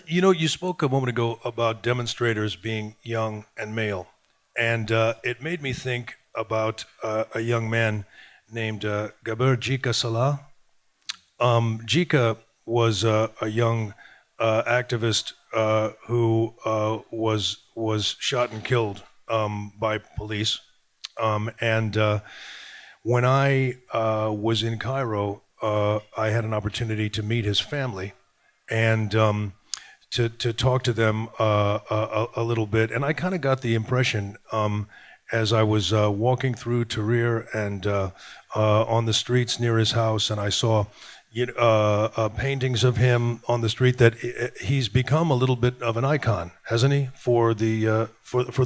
You spoke a moment ago about demonstrators being young and male, and it made me think about a young man named Gaber Jika Salah. Jika was a young activist who was shot and killed by police. And when I was in Cairo, I had an opportunity to meet his family and to talk to them a little bit. And I kind of got the impression as I was walking through Tahrir and on the streets near his house, and I saw paintings of him on the street that he's become a little bit of an icon, hasn't he, for the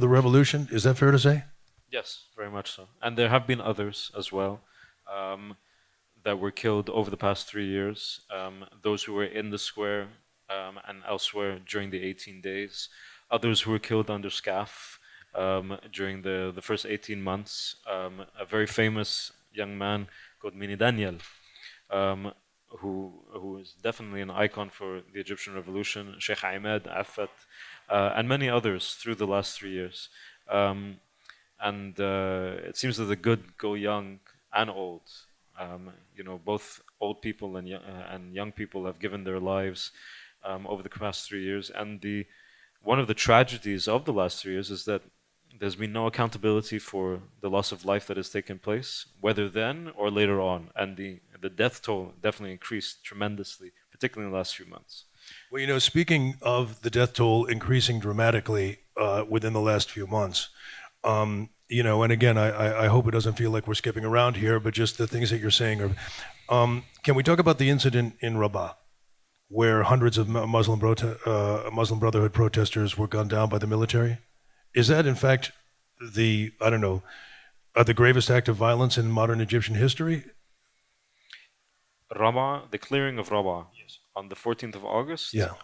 revolution? Is that fair to say? Yes, very much so. And there have been others as well um, that were killed over the past 3 years. Those who were in the square and elsewhere during the 18 days. Others who were killed under SCAF during the first 18 months. A very famous young man called Mini Daniel, um, who is definitely an icon for the Egyptian revolution, Sheikh Ahmed, Affat, and many others through the last 3 years. Um, and it seems that the good go young and old. Both old people and young people have given their lives over the past 3 years. And the one of the tragedies of the last 3 years is that there's been no accountability for the loss of life that has taken place, whether then or later on. And the death toll definitely increased tremendously, particularly in the last few months. Well, speaking of the death toll increasing dramatically within the last few months, and again, I hope it doesn't feel like we're skipping around here, but just the things that you're saying are. Can we talk about the incident in Rabat, where hundreds of Muslim Brotherhood protesters were gunned down by the military? Is that, in fact, I don't know, the gravest act of violence in modern Egyptian history? Rabaa, the clearing of Rabaa, Yes. on the 14th of August, Yeah.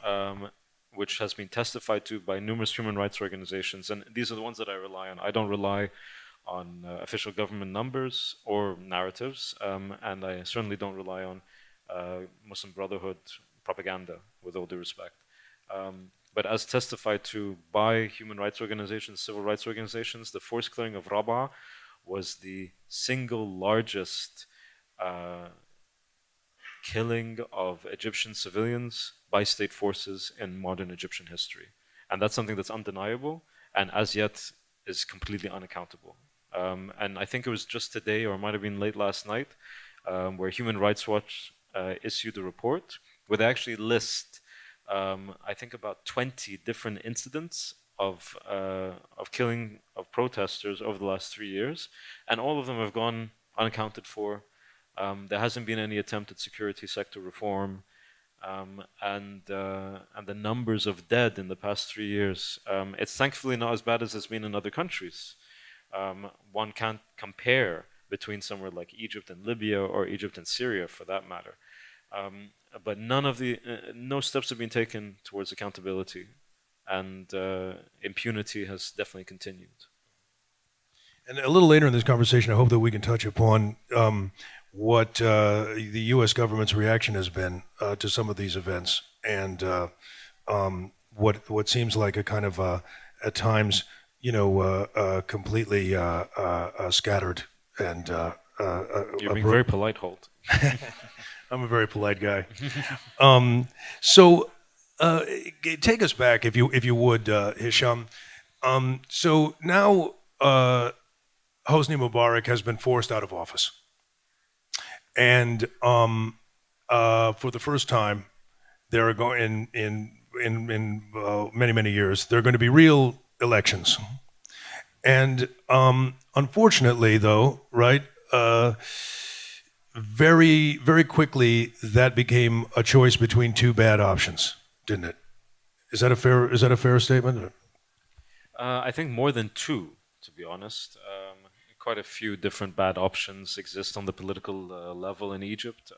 which has been testified to by numerous human rights organizations. And these are the ones that I rely on. I don't rely on official government numbers or narratives, and I certainly don't rely on Muslim Brotherhood propaganda, with all due respect. But as testified to by human rights organizations, civil rights organizations, the forced clearing of Rabaa was the single largest killing of Egyptian civilians by state forces in modern Egyptian history. And that's something that's undeniable and as yet is completely unaccountable. And I think it was just today, or it might have been late last night, where Human Rights Watch issued a report where they actually list, I think, about 20 different incidents of killing of protesters over the last 3 years, and all of them have gone unaccounted for. There hasn't been any attempt at security sector reform, and the numbers of dead in the past 3 years. It's thankfully not as bad as it's been in other countries. One can't compare between somewhere like Egypt and Libya, or Egypt and Syria, for that matter. But no steps have been taken towards accountability, and impunity has definitely continued. And a little later in this conversation, I hope that we can touch upon what the U.S. government's reaction has been to some of these events, and what seems like a kind of at times, completely scattered and. You're being very polite, Holt. I'm a very polite guy. So take us back, if you would, Hisham. So now Hosni Mubarak has been forced out of office. And for the first time, there are going in many, many years, there are going to be real elections. And unfortunately, though, right, very, very quickly that became a choice between two bad options, didn't it? Is that a fair statement? I think more than two, to be honest. Quite a few different bad options exist on the political level in Egypt.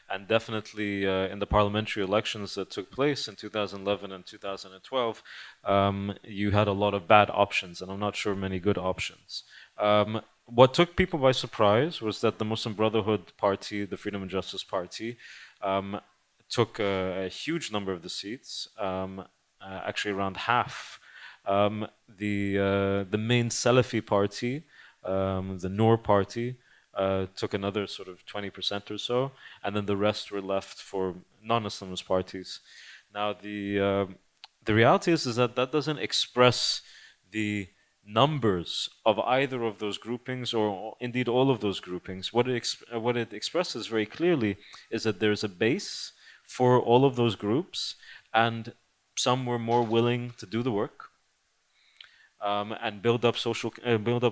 And definitely in the parliamentary elections that took place in 2011 and 2012, you had a lot of bad options, and I'm not sure many good options. What took people by surprise was that the Muslim Brotherhood Party, the Freedom and Justice Party, took a huge number of the seats, actually around half. The main Salafi party, the Noor party, took another sort of 20% or so, and then the rest were left for non-Islamist parties. Now, the reality is that doesn't express the numbers of either of those groupings, or indeed all of those groupings. What it expresses very clearly is that there's a base for all of those groups, and some were more willing to do the work and build up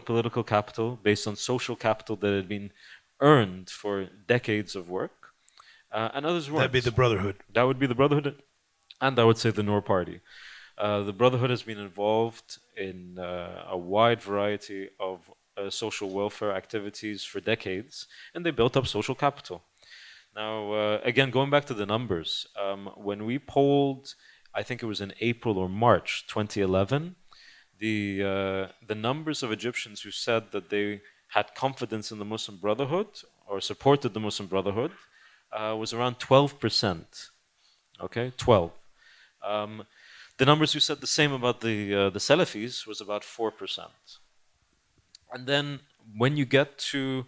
political capital based on social capital that had been earned for decades of work, and others weren't. That'd be the Brotherhood. That would be the Brotherhood, and I would say the Noor Party. The Brotherhood has been involved in a wide variety of social welfare activities for decades, and they built up social capital. Now, again, going back to the numbers, when we polled, I think it was in April or March 2011, the numbers of Egyptians who said that they had confidence in the Muslim Brotherhood or supported the Muslim Brotherhood was around 12%. Okay, 12. The numbers who said the same about the Salafis was about 4%. And then when you get to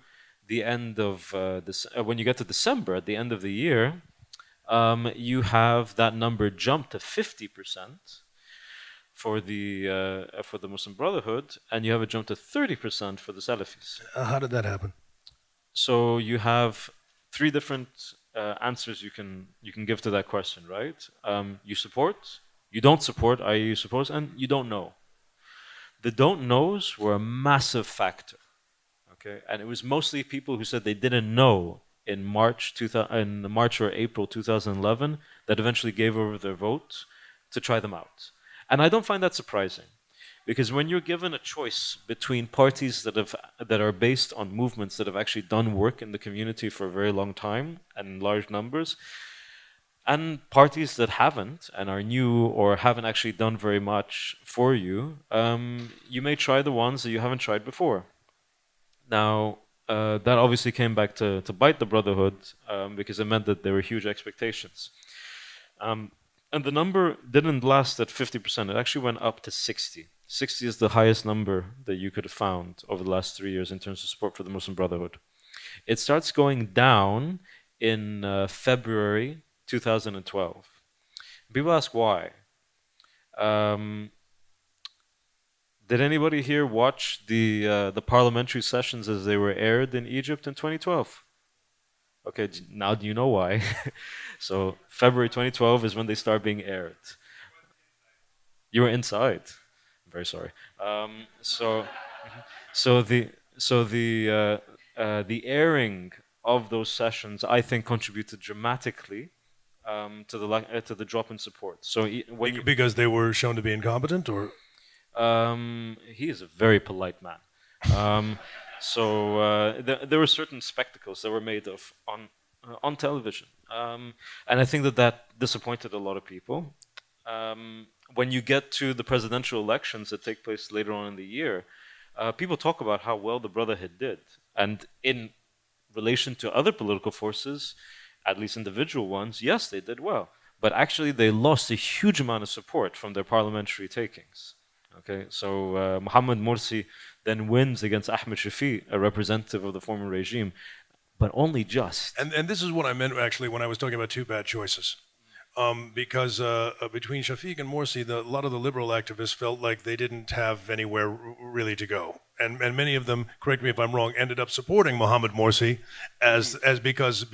the end of when you get to December, at the end of the year, you have that number jump to 50% for the Muslim Brotherhood, and you have a jump to 30% for the Salafis. How did that happen? So you have three different answers you can give to that question, right? You support, you don't support, i.e. you suppose, and you don't know. The don't knows were a massive factor, okay? And it was mostly people who said they didn't know in March or April 2011 that eventually gave over their vote to try them out. And I don't find that surprising, because when you're given a choice between parties that are based on movements that have actually done work in the community for a very long time and in large numbers, and parties that haven't and are new or haven't actually done very much for you, you may try the ones that you haven't tried before. Now, that obviously came back to bite the Brotherhood, because it meant that there were huge expectations. And the number didn't last at 50%. It actually went up to 60. 60 is the highest number that you could have found over the last 3 years in terms of support for the Muslim Brotherhood. It starts going down in February 2012. People ask why. Did anybody here watch the parliamentary sessions as they were aired in Egypt in 2012? Okay, now do you know why? So February 2012 is when they start being aired. You were inside. I'm very sorry. So the airing of those sessions, I think, contributed dramatically to the drop in support. So because they were shown to be incompetent, or he is a very polite man. So there were certain spectacles that were made of on television, and I think that disappointed a lot of people. When you get to the presidential elections that take place later on in the year, people talk about how well the Brotherhood did, and in relation to other political forces, at least individual ones, yes, they did well, but actually they lost a huge amount of support from their parliamentary takings. Okay, so Mohammed Morsi then wins against Ahmed Shafiq, a representative of the former regime, but only just. And this is what I meant actually when I was talking about two bad choices. Because between Shafiq and Morsi, a lot of the liberal activists felt like they didn't have anywhere really to go, and many of them, correct me if I'm wrong, ended up supporting Mohammed Morsi as because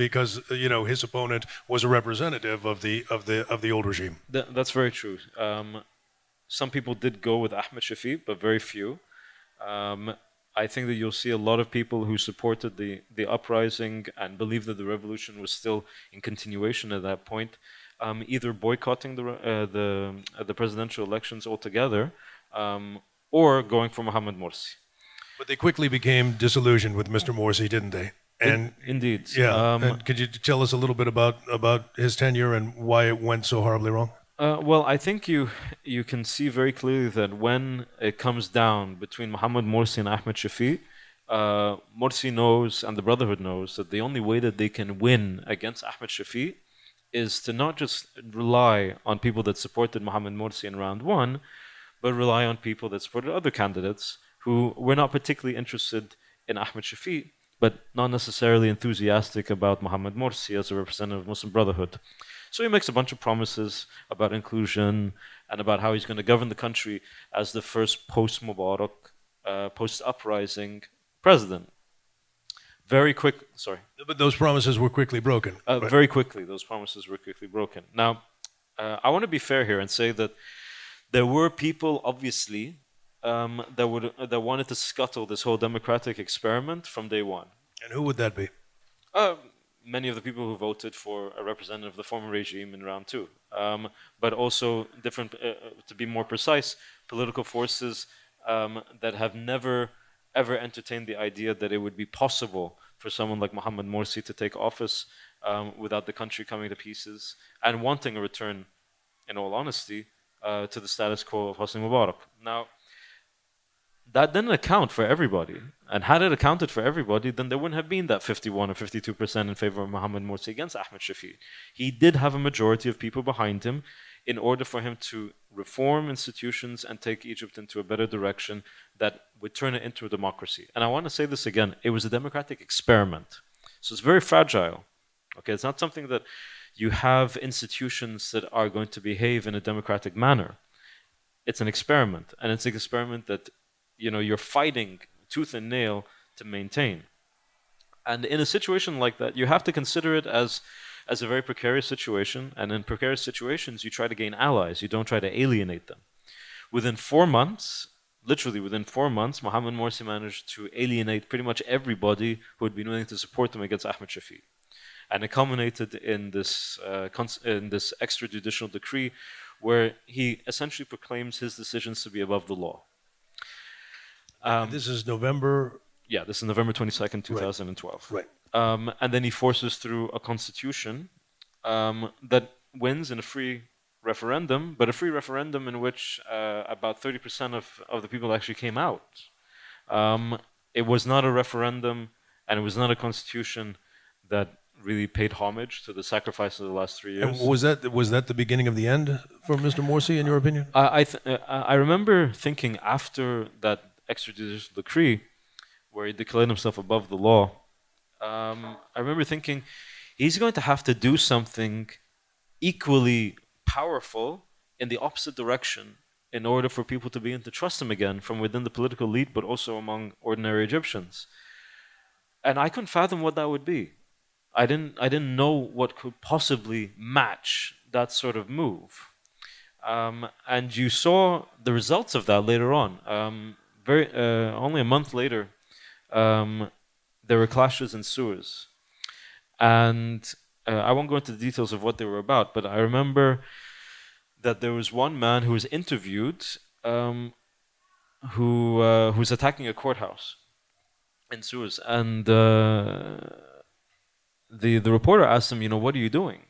his opponent was a representative of the old regime. That's very true. Some people did go with Ahmed Shafiq, but very few. I think that you'll see a lot of people who supported the uprising and believed that the revolution was still in continuation at that point, either boycotting the presidential elections altogether, or going for Mohammed Morsi. But they quickly became disillusioned with Mr. Morsi, didn't they? And indeed. Yeah. And could you tell us a little bit about his tenure and why it went so horribly wrong? Well, I think you can see very clearly that when it comes down between Mohammed Morsi and Ahmed Shafiq, Morsi knows and the Brotherhood knows that the only way that they can win against Ahmed Shafiq is to not just rely on people that supported Mohamed Morsi in round one, but rely on people that supported other candidates who were not particularly interested in Ahmed Shafiq, but not necessarily enthusiastic about Mohamed Morsi as a representative of Muslim Brotherhood. So he makes a bunch of promises about inclusion and about how he's going to govern the country as the first post-Mubarak, post-uprising president. But those promises were quickly broken. Right? Very quickly, those promises were quickly broken. Now, I want to be fair here and say that there were people, obviously, that wanted to scuttle this whole democratic experiment from day one. And who would that be? Many of the people who voted for a representative of the former regime in round two, but also different, to be more precise, political forces that have never ever entertained the idea that it would be possible for someone like Mohamed Morsi to take office without the country coming to pieces and wanting a return, in all honesty, to the status quo of Hosni Mubarak. Now, that didn't account for everybody. And had it accounted for everybody, then there wouldn't have been that 51 or 52% in favor of Mohamed Morsi against Ahmed Shafiq. He did have a majority of people behind him in order for him to reform institutions and take Egypt into a better direction that would turn it into a democracy. And I want to say this again, it was a democratic experiment. So it's very fragile. Okay, it's not something that you have institutions that are going to behave in a democratic manner. It's an experiment, and it's an experiment that you're fighting tooth and nail to maintain. And in a situation like that, you have to consider it as a very precarious situation. And in precarious situations, you try to gain allies. You don't try to alienate them. Within 4 months, literally within 4 months, Mohamed Morsi managed to alienate pretty much everybody who had been willing to support him against Ahmed Shafiq. And it culminated in this extrajudicial decree where he essentially proclaims his decisions to be above the law. This is November? Yeah, this is November 22nd, 2012. Right. And then he forces through a constitution that wins in a free referendum, but a free referendum in which about 30% of the people actually came out. It was not a referendum, and it was not a constitution that really paid homage to the sacrifice of the last 3 years. And was that the beginning of the end for Mr. Morsi, in your opinion? I remember thinking after that extrajudicial decree, where he declared himself above the law, I remember thinking he's going to have to do something equally powerful in the opposite direction in order for people to begin to trust him again from within the political elite, but also among ordinary Egyptians. And I couldn't fathom what that would be. I didn't know what could possibly match that sort of move. And you saw the results of that later on. Only a month later, there were clashes in Suez. And I won't go into the details of what they were about, but I remember that there was one man who was interviewed who was attacking a courthouse in Suez. And the reporter asked him, what are you doing?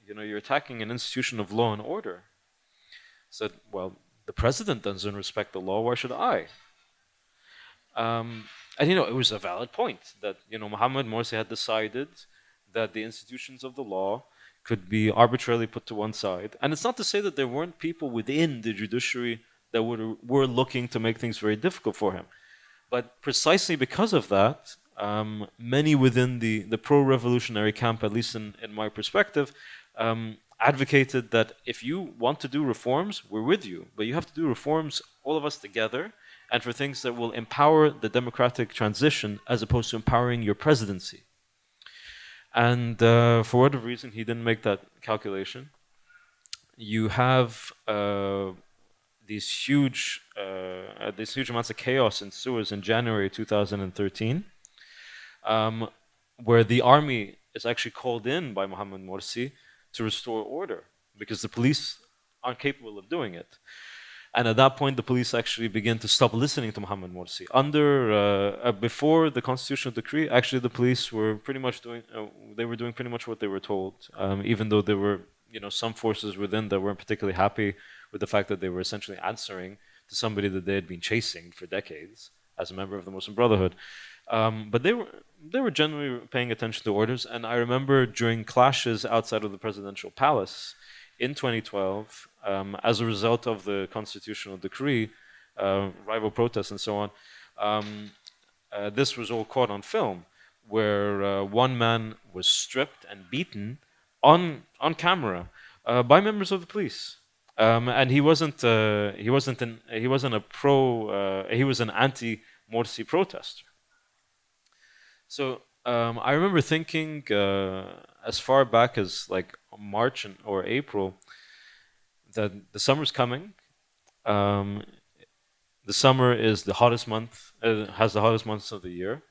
You're attacking an institution of law and order. He said, well, the president doesn't respect the law, why should I? And it was a valid point that Mohamed Morsi had decided that the institutions of the law could be arbitrarily put to one side. And it's not to say that there weren't people within the judiciary that were looking to make things very difficult for him. But precisely because of that, many within the pro-revolutionary camp, at least in my perspective, advocated that if you want to do reforms, we're with you. But you have to do reforms, all of us together, and for things that will empower the democratic transition as opposed to empowering your presidency. And for whatever reason, he didn't make that calculation. You have these huge amounts of chaos in Suez in January 2013, where the army is actually called in by Mohamed Morsi to restore order because the police aren't capable of doing it. And at that point, the police actually began to stop listening to Mohamed Morsi. Before the constitutional decree, actually the police were pretty much doing pretty much what they were told, even though there were some forces within that weren't particularly happy with the fact that they were essentially answering to somebody that they had been chasing for decades as a member of the Muslim Brotherhood. But they were generally paying attention to orders, and I remember during clashes outside of the presidential palace in 2012, as a result of the constitutional decree, rival protests and so on, this was all caught on film, where one man was stripped and beaten on camera by members of the police. And he wasn't an anti-Morsi protester. So I remember thinking as far back as like March or April that the summer's coming. The summer is the hottest month, has the hottest months of the year.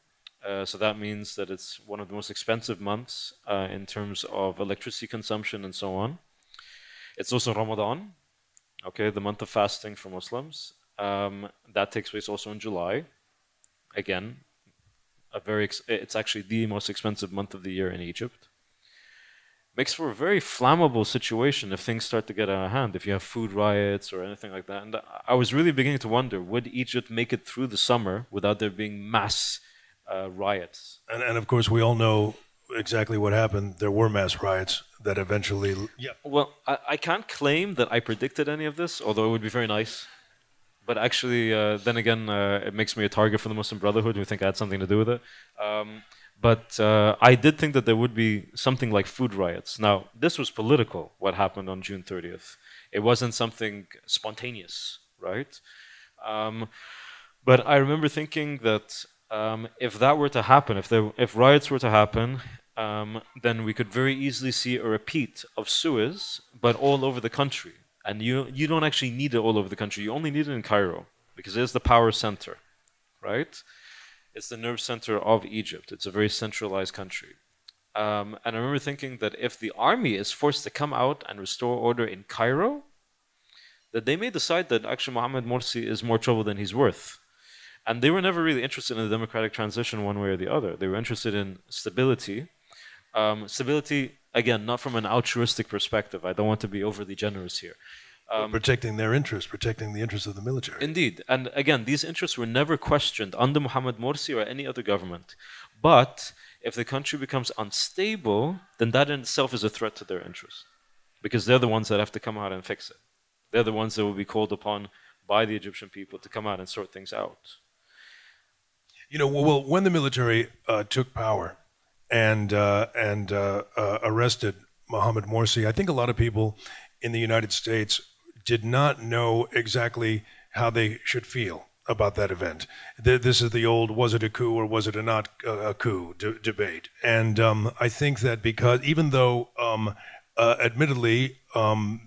So that means that it's one of the most expensive months in terms of electricity consumption and so on. It's also Ramadan, okay, the month of fasting for Muslims. That takes place also in July. Again, it's actually the most expensive month of the year in Egypt. Makes for a very flammable situation if things start to get out of hand, if you have food riots or anything like that. And I was really beginning to wonder, would Egypt make it through the summer without there being mass riots? And of course, we all know exactly what happened. There were mass riots that eventually... Yeah. Well, I can't claim that I predicted any of this, although it would be very nice. But actually, then again, it makes me a target for the Muslim Brotherhood who think I had something to do with it. But I did think that there would be something like food riots. Now, this was political, what happened on June 30th. It wasn't something spontaneous, right? But I remember thinking that if that were to happen, if riots were to happen, then we could very easily see a repeat of Suez, but all over the country. And you don't actually need it all over the country. You only need it in Cairo, because it is the power center, right? It's the nerve center of Egypt. It's a very centralized country. And I remember thinking that if the army is forced to come out and restore order in Cairo, that they may decide that actually Mohammed Morsi is more trouble than he's worth. And they were never really interested in the democratic transition one way or the other. They were interested in stability. Stability, again, not from an altruistic perspective. I don't want to be overly generous here. Protecting their interests, protecting the interests of the military. Indeed. And again, these interests were never questioned under Mohammed Morsi or any other government. But if the country becomes unstable, then that in itself is a threat to their interests. Because they're the ones that have to come out and fix it. They're the ones that will be called upon by the Egyptian people to come out and sort things out. You know, well, when the military took power and arrested Mohammed Morsi, I think a lot of people in the United States did not know exactly how they should feel about that event. This is the old was it a coup or was it a not a coup debate. And I think that because even though admittedly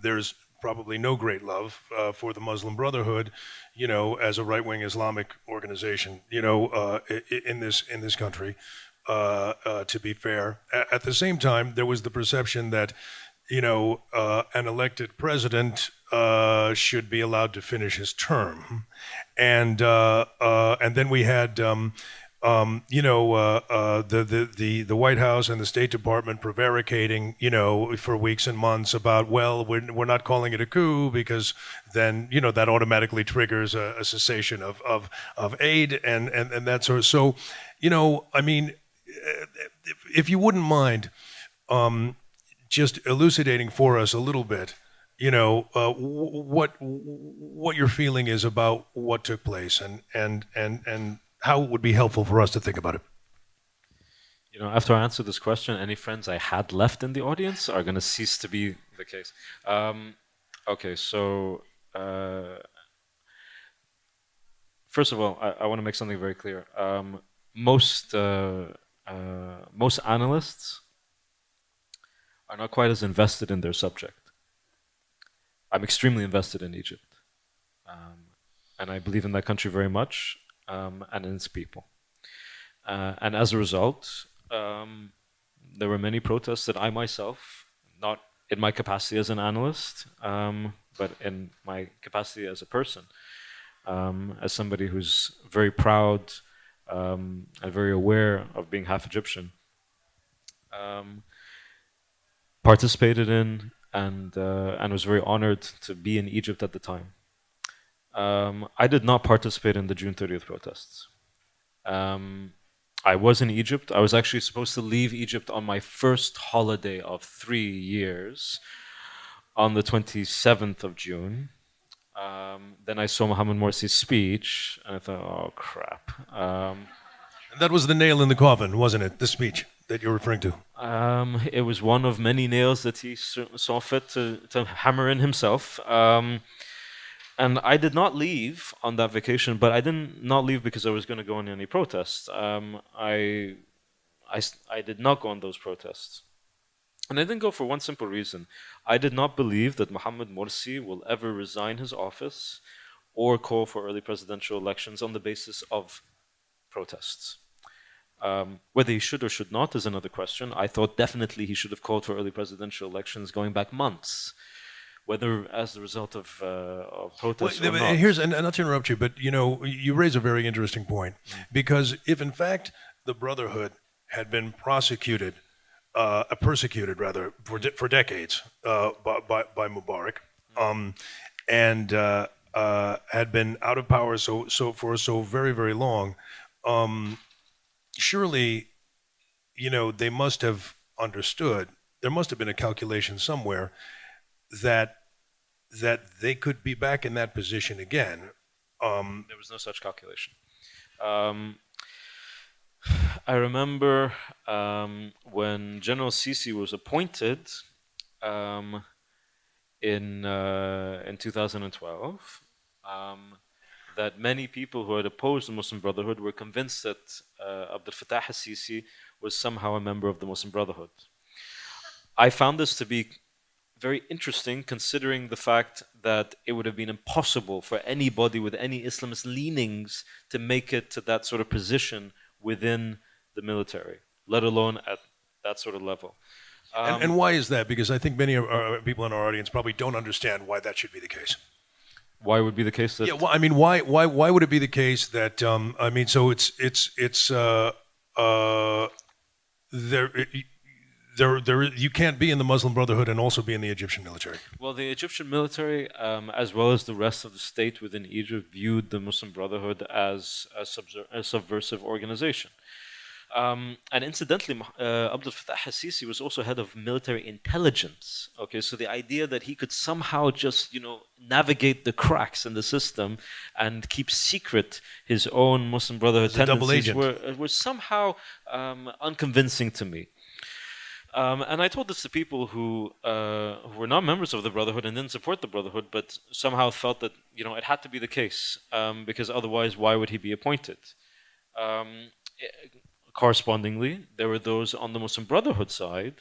there's probably no great love for the Muslim Brotherhood, you know, as a right-wing Islamic organization, you know, in this country, to be fair. At the same time, there was the perception that, you know, an elected president should be allowed to finish his term, and then we had, you know, the White House and the State Department prevaricating, you know, for weeks and months about, well, we're not calling it a coup because then, you know, that automatically triggers a cessation of aid and that sort of. So, you know, I mean, if you wouldn't mind just elucidating for us a little bit, you know, what your feeling is about what took place and how it would be helpful for us to think about it. You know, after I answer this question, any friends I had left in the audience are going to cease to be the case. Okay, so first of all, I want to make something very clear. Most analysts are not quite as invested in their subject. I'm extremely invested in Egypt, and I believe in that country very much, and in its people. And as a result, there were many protests that I myself, not in my capacity as an analyst, but in my capacity as a person, as somebody who's very proud and very aware of being half Egyptian, participated in and was very honored to be in Egypt at the time. I did not participate in the June 30th protests. I was in Egypt. I was actually supposed to leave Egypt on my first holiday of 3 years on the 27th of June. Then I saw Mohammed Morsi's speech, and I thought, oh, crap. And that was the nail in the coffin, wasn't it? The speech that you're referring to. It was one of many nails that he saw fit to hammer in himself. And I did not leave on that vacation, but I did not leave because I was going to go on any protests. I did not go on those protests. And I didn't go for one simple reason. I did not believe that Mohammed Morsi will ever resign his office or call for early presidential elections on the basis of protests. Whether he should or should not is another question. I thought definitely he should have called for early presidential elections going back months. Whether as the result of protests or not. Here's, and not to interrupt you, but you raise a very interesting point, because if in fact the Brotherhood had been persecuted rather for decades by Mubarak, and had been out of power for so very, very long, surely they must have understood. There must have been a calculation somewhere that they could be back in that position again. There was no such calculation. I remember when General Sisi was appointed in 2012, that many people who had opposed the Muslim Brotherhood were convinced that Abdel Fattah al-Sisi was somehow a member of the Muslim Brotherhood. I found this to be very interesting, considering the fact that it would have been impossible for anybody with any Islamist leanings to make it to that sort of position within the military, let alone at that sort of level. And why is that? Because I think many people in our audience probably don't understand why that should be the case. Why would be the case that? Yeah, well, I mean, why would it be the case that? I mean, so there you can't be in the Muslim Brotherhood and also be in the Egyptian military. Well, the Egyptian military, as well as the rest of the state within Egypt, viewed the Muslim Brotherhood as a subversive organization. And incidentally, Abdel Fattah al-Sisi was also head of military intelligence. Okay, so the idea that he could somehow just, navigate the cracks in the system and keep secret his own Muslim Brotherhood tendencies were somehow unconvincing to me. And I told this to people who were not members of the Brotherhood and didn't support the Brotherhood, but somehow felt that it had to be the case, because otherwise, why would he be appointed? Correspondingly, there were those on the Muslim Brotherhood side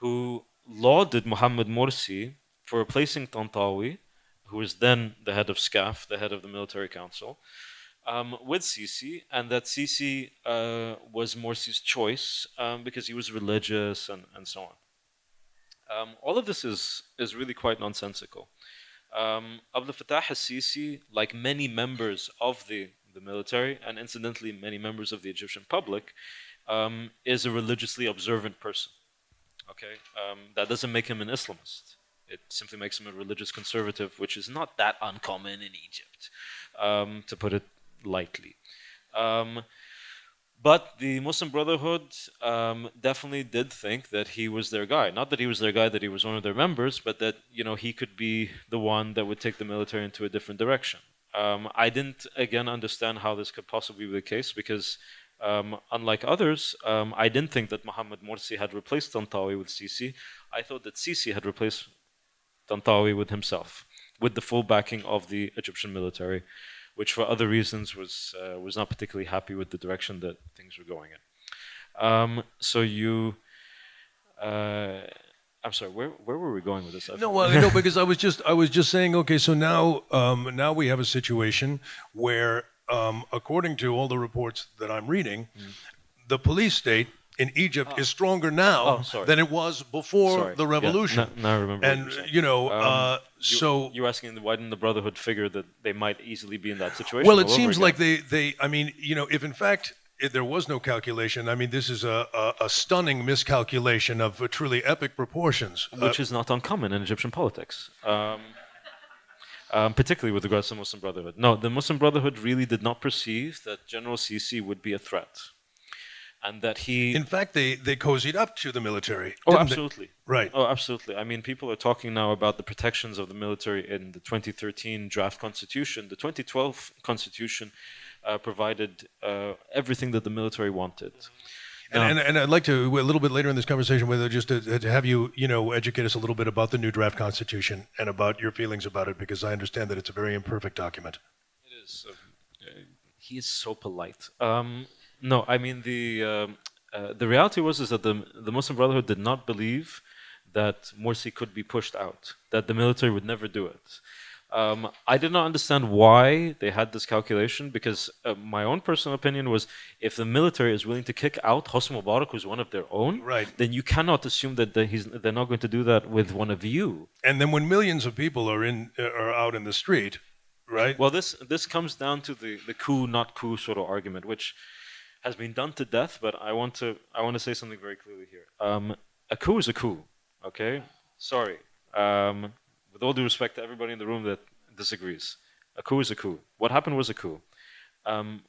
who lauded Mohammed Morsi for replacing Tantawi, who was then the head of SCAF, the head of the military council, with Sisi, and that Sisi was Morsi's choice because he was religious and so on. All of this is really quite nonsensical. Abdel Fattah al-Sisi, like many members of the military, and incidentally many members of the Egyptian public, is a religiously observant person. Okay, that doesn't make him an Islamist. It simply makes him a religious conservative, which is not that uncommon in Egypt, to put it lightly. But the Muslim Brotherhood definitely did think that he was their guy. Not that he was their guy, that he was one of their members, but that he could be the one that would take the military into a different direction. I didn't, again, understand how this could possibly be the case because, unlike others, I didn't think that Mohammed Morsi had replaced Tantawi with Sisi. I thought that Sisi had replaced Tantawi with himself, with the full backing of the Egyptian military, which for other reasons was not particularly happy with the direction that things were going in. I'm sorry. Where were we going with this? No, because I was just saying. Okay, so now we have a situation where, according to all the reports that I'm reading, the police state in Egypt is stronger now than it was before the revolution. Yeah, now I remember. And so you're asking why didn't the Brotherhood figure that they might easily be in that situation? Well, it seems like they. I mean, if in fact. If there was no calculation, I mean, this is a stunning miscalculation of truly epic proportions. Which is not uncommon in Egyptian politics, particularly with regards to the Muslim Brotherhood. No, the Muslim Brotherhood really did not perceive that General Sisi would be a threat. and that he... In fact, they cozied up to the military. Oh, absolutely. Right. Oh, absolutely. I mean, people are talking now about the protections of the military in the 2013 draft constitution. The 2012 constitution provided everything that the military wanted. And I'd like to, a little bit later in this conversation, whether just to have you, educate us a little bit about the new draft constitution and about your feelings about it, because I understand that it's a very imperfect document. It is. He is so polite. No, I mean the reality is that the Muslim Brotherhood did not believe that Morsi could be pushed out, that the military would never do it. I did not understand why they had this calculation, because my own personal opinion was, if the military is willing to kick out Hosni Mubarak, who's one of their own, right, then you cannot assume that they're not going to do that with one of you. And then when millions of people are out in the street, right? Well, this comes down to the coup, not coup sort of argument, which has been done to death. But I want to say something very clearly here. A coup is a coup. Okay, sorry. With all due respect to everybody in the room that disagrees, a coup is a coup. What happened was a coup.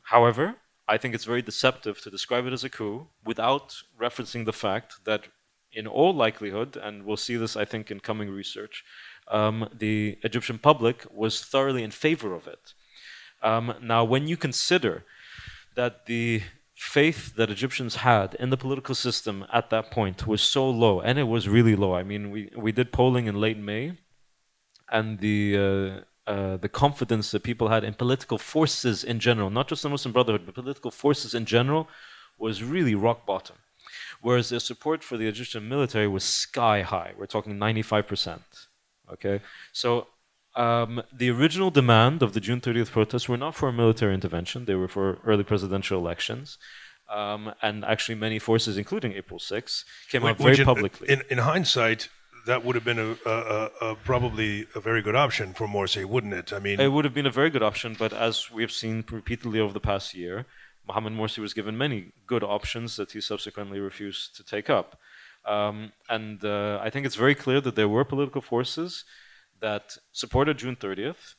However, I think it's very deceptive to describe it as a coup without referencing the fact that, in all likelihood, and we'll see this, I think, in coming research, the Egyptian public was thoroughly in favor of it. Now, when you consider that the faith that Egyptians had in the political system at that point was so low, and it was really low. I mean, we did polling in late May, and the confidence that people had in political forces in general, not just the Muslim Brotherhood, but political forces in general, was really rock bottom. Whereas their support for the Egyptian military was sky high. We're talking 95%. Okay, so the original demand of the June 30th protests were not for a military intervention. They were for early presidential elections. And actually many forces, including April 6, came out very publicly. In hindsight, that would have been probably a very good option for Morsi, wouldn't it? I mean, it would have been a very good option, but as we have seen repeatedly over the past year, Mohamed Morsi was given many good options that he subsequently refused to take up. And I think it's very clear that there were political forces that supported June 30th,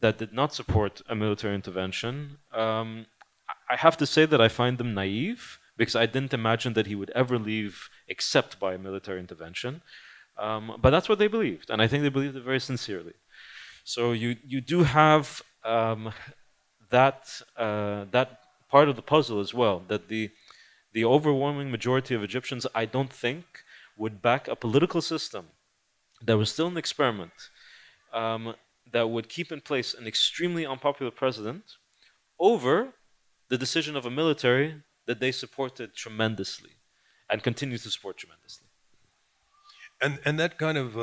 that did not support a military intervention. I have to say that I find them naive, because I didn't imagine that he would ever leave except by a military intervention. But that's what they believed, and I think they believed it very sincerely. So you do have that part of the puzzle as well, that the overwhelming majority of Egyptians, I don't think, would back a political system that was still an experiment, that would keep in place an extremely unpopular president over the decision of a military that they supported tremendously and continue to support tremendously. And that kind of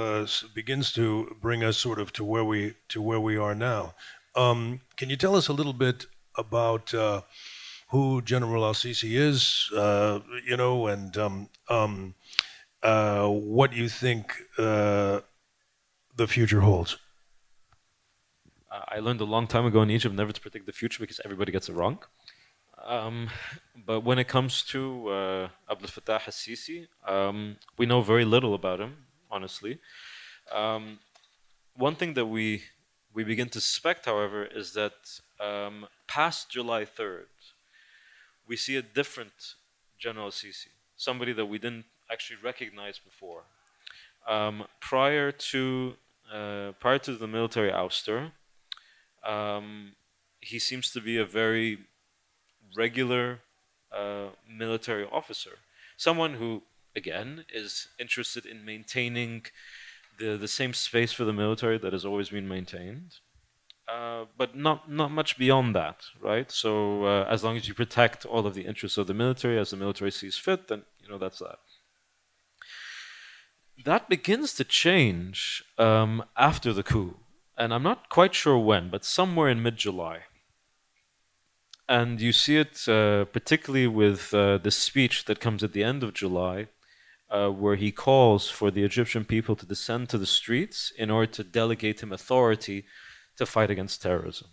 begins to bring us sort of to where we are now. Can you tell us a little bit about who General al-Sisi is, and what you think the future holds? I learned a long time ago in Egypt never to predict the future because everybody gets it wrong. But when it comes to Abdel Fattah al-Sisi, we know very little about him, honestly. One thing that we begin to suspect, however, is that past July 3rd, we see a different General al-Sisi, somebody that we didn't actually recognize before. Prior to the military ouster, he seems to be a very regular military officer, someone who, again, is interested in maintaining the same space for the military that has always been maintained, but not much beyond that, right? So as long as you protect all of the interests of the military as the military sees fit, then that's that. That begins to change after the coup, and I'm not quite sure when, but somewhere in mid-July. And you see it particularly with the speech that comes at the end of July, where he calls for the Egyptian people to descend to the streets in order to delegate him authority to fight against terrorism.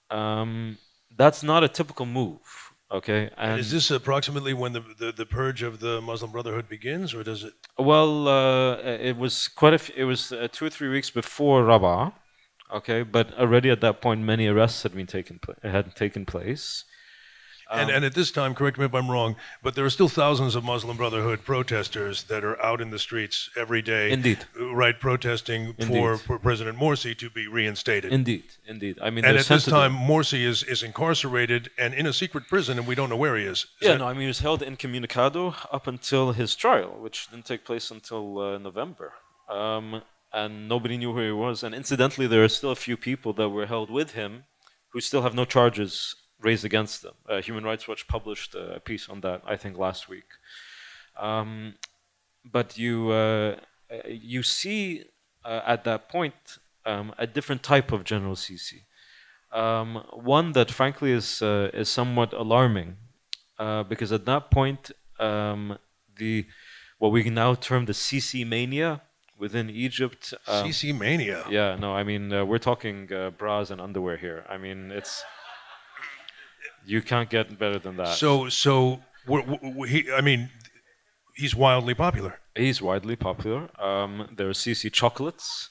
That's not a typical move, okay? And is this approximately when the purge of the Muslim Brotherhood begins, or does it? Well, it was 2 or 3 weeks before Rabaa. Okay, but already at that point, many arrests had taken place. And at this time, correct me if I'm wrong, but there are still thousands of Muslim Brotherhood protesters that are out in the streets every day. Indeed. Right, protesting for President Morsi to be reinstated. Indeed. I mean, and at this time, Morsi is incarcerated and in a secret prison, and we don't know where he is. I mean, he was held incommunicado up until his trial, which didn't take place until November. And nobody knew where he was. And incidentally, there are still a few people that were held with him who still have no charges raised against them. Human Rights Watch published a piece on that, I think, last week. But you see at that point a different type of General Sisi. One that, frankly, is somewhat alarming, because at that point, what we can now term the Sisi mania within Egypt. Sisi mania. Yeah, no, I mean, we're talking bras and underwear here. I mean, you can't get better than that. He's wildly popular. He's widely popular. There are Sisi chocolates.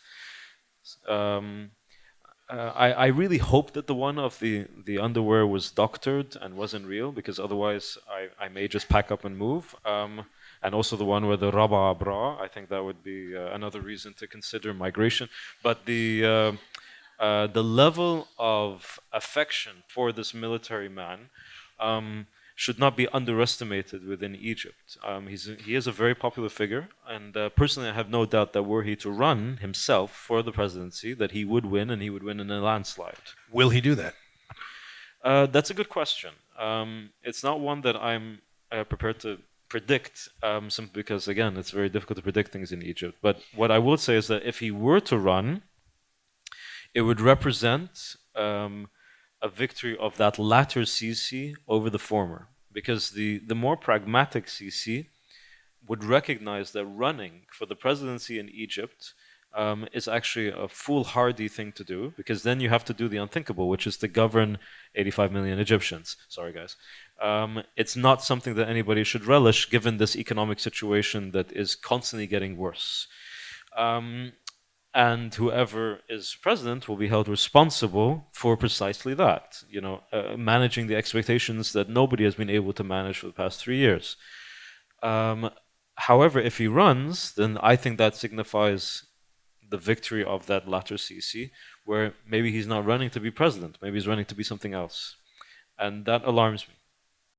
I really hope that the one of the underwear was doctored and wasn't real, because otherwise I may just pack up and move. And also the one with the Raba bra, I think that would be another reason to consider migration. But the level of affection for this military man should not be underestimated within Egypt. He is a very popular figure, and personally I have no doubt that were he to run himself for the presidency, that he would win, and he would win in a landslide. Will he do that? That's a good question. It's not one that I'm prepared to predict, simply because, again, it's very difficult to predict things in Egypt. But what I will say is that if he were to run, it would represent a victory of that latter Sisi over the former. Because the more pragmatic Sisi would recognize that running for the presidency in Egypt is actually a foolhardy thing to do, because then you have to do the unthinkable, which is to govern 85 million Egyptians. Sorry, guys. It's not something that anybody should relish, given this economic situation that is constantly getting worse. And whoever is president will be held responsible for precisely that, managing the expectations that nobody has been able to manage for the past 3 years. However, if he runs, then I think that signifies the victory of that latter Sisi, where maybe he's not running to be president, maybe he's running to be something else. And that alarms me.